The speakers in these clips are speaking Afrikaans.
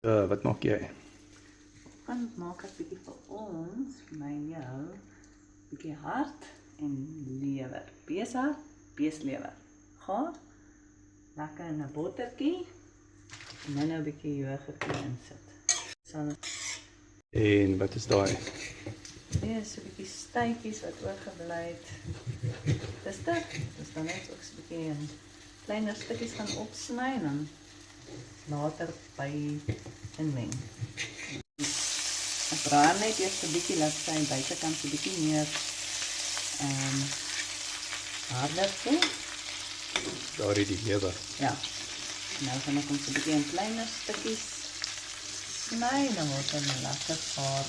Wat maak jy? Dan maak ek bietjie vir ons, vir my en jou, bietjie hart en lewer. Beeshart, beeslewer. Gaar, lekker in 'n bottertjie en dan nou 'n bietjie yoghurtjie insit. En wat is daai? Dit is 'n bietjie stytjies wat oorgebly het. Dis dit. Dis dan net ook so 'n bietjie in kleiner stukkies gaan opsny en dan later by inmeng. Ek braai net eers 'n bietjie laat sy buitekant 'n bietjie meer harder voel. Daar is die lewer. Ja. Nou gaan ek hom so 'n bietjie in kleiner stukkies sny en dan word hy lekker gaar.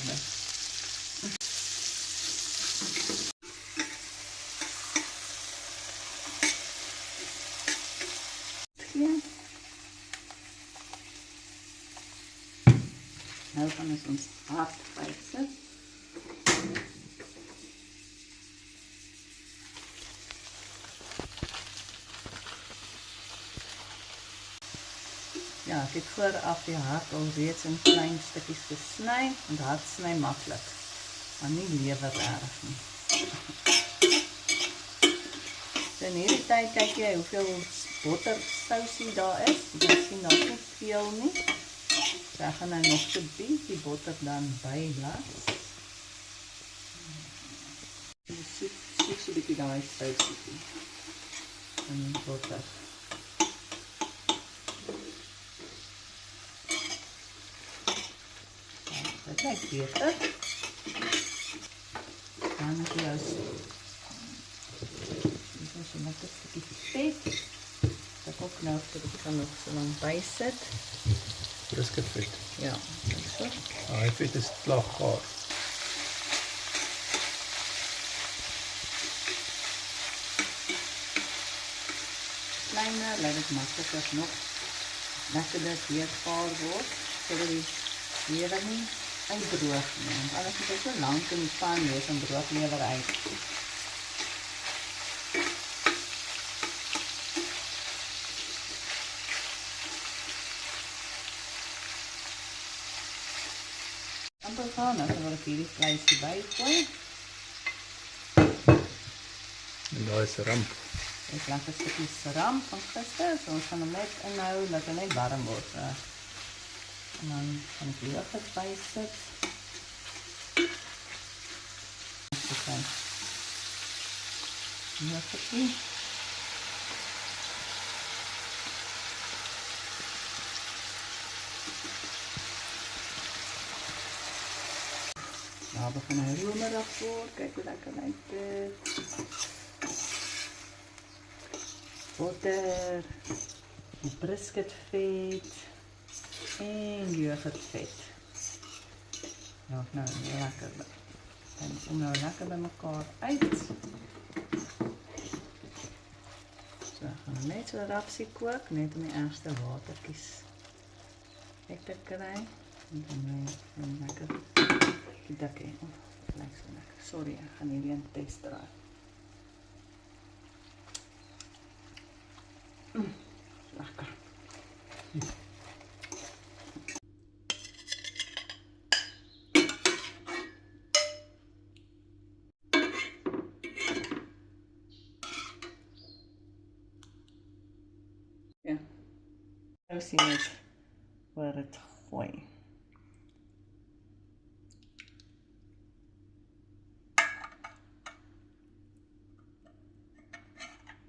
Nou gaan ons hart bysit. Ja, ek het vooraf die hart al reeds in klein stukkies gesny en hart sny maklik, maar nie lewer erg nie. So in hierdie tyd kyk jy hoeveel bottersousie daar is. Jy kan sien daar's nie veel nie. So ek gaan nou nog so 'n bietjie botter dan bylaat. Soek so 'n bietjie daai sousie en botter. Dit lyk beter. Dan het jy so net 'n bietjie vet. Dat ook nou dat ek kan nog so lank bysit. Brisket vet. Ja, so. Daai vet is klaar gaar. Kleiner, laat dit makliker nog lekkerder weer gaar word, sodat die lewer nie uitdroog nie. Want anders moet dit so lank in die pan wees en droog lewer uit. Dan gaan ek hierdie vleisie bygooi. En daar is 'n ramp. Dit is lekker stukkies ram van gister, so ons gaan hom net inhou dat hy net warm word. En dan gaan ek die yoghurt bysit. Yoghurtie. Nou begin hy roemerig word. Kyk hoe lekker lyk dit. Botter, die brisket vet en yoghurt vet. Ja, nou lekker. En kom nou lekker by mekaar uit. So, gaan net so rapsie kook, net om die ergste watertjies uit te kry. En dan lekker die dikkie. Dit lyk so lekker. Sorry, ek gaan hierdie een test draai. Lekker. Ja. Nou sien ek waar dit gooi.